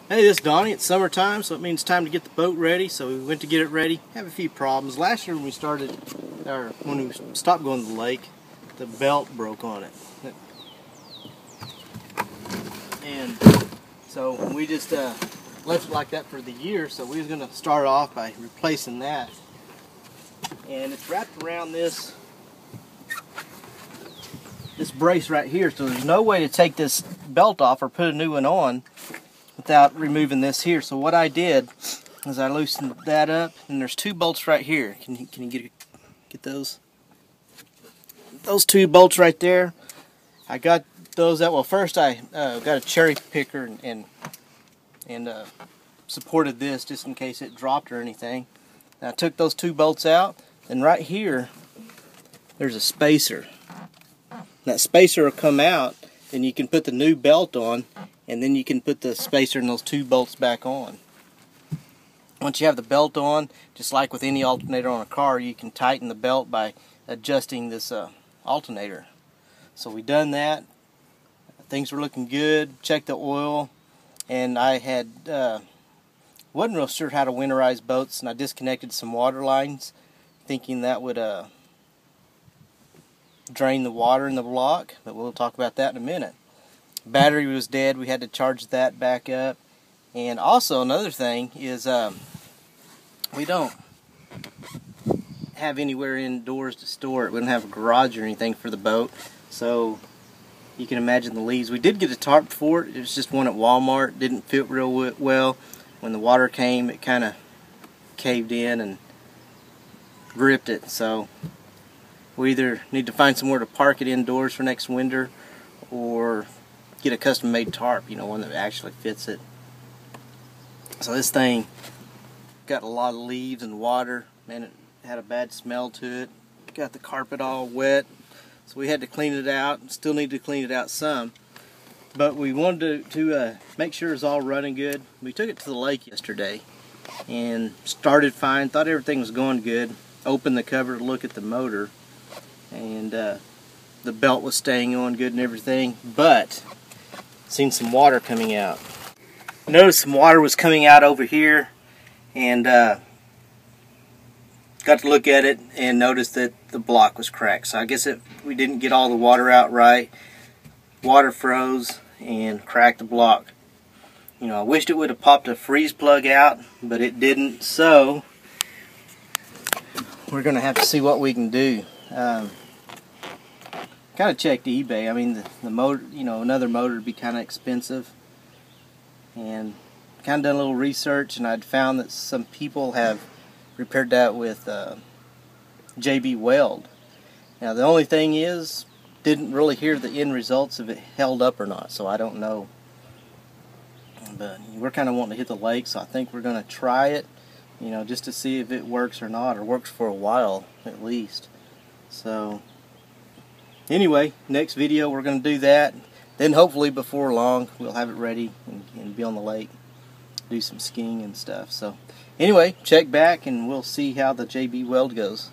Hey, this is Donnie. It's summertime, so it means time to get the boat ready. So we went to get it ready. Have a few problems. Last year when we stopped going to the lake, the belt broke on it. And so we just left it like that for the year. So we was going to start off by replacing that. And it's wrapped around this brace right here. So there's no way to take this belt off or put a new one on without removing this here. So what I did is I loosened that up, and there's two bolts right here. Can you get those? Those two bolts right there. I got those out. Well, first I got a cherry picker and supported this just in case it dropped or anything. And I took those two bolts out, and right here there's a spacer. That spacer will come out, and you can put the new belt on, and then you can put the spacer and those two bolts back on. Once you have the belt on, just like with any alternator on a car, you can tighten the belt by adjusting this alternator. So we done that. Things were looking good. Checked the oil, and I had wasn't real sure how to winterize boats, and I disconnected some water lines, thinking that would drain the water in the block, but we'll talk about that in a minute. Battery was dead. We had to charge that back up. And also another thing is we don't have anywhere indoors to store it. We don't have a garage or anything for the boat, so you can imagine the leaves. We did get a tarp for it. It was just one at Walmart. Didn't fit real well. When the water came, it kind of caved in and gripped it. So we either need to find somewhere to park it indoors for next winter, or get a custom-made tarp, one that actually fits it. So this thing got a lot of leaves and water. Man, it had a bad smell to it. Got the carpet all wet, so we had to clean it out. Still need to clean it out some, but we wanted to make sure it's all running good. We took it to the lake yesterday and started fine. Thought everything was going good. Opened the cover to look at the motor, and the belt was staying on good and everything, but seen some water coming out. Noticed some water was coming out over here, and got to look at it and noticed that the block was cracked. So I guess we didn't get all the water out right. Water froze and cracked the block. I wished it would have popped a freeze plug out, but it didn't, so we're going to have to see what we can do. Kind of checked eBay. I mean, the motor, another motor would be kind of expensive, and kind of done a little research, and I'd found that some people have repaired that with JB Weld. Now the only thing is, didn't really hear the end results if it held up or not, so I don't know. But we're kind of wanting to hit the lake, so I think we're going to try it, just to see if it works or not, or works for a while at least. So anyway, next video we're going to do that. Then hopefully before long we'll have it ready and be on the lake, do some skiing and stuff. So anyway, check back and we'll see how the JB Weld goes.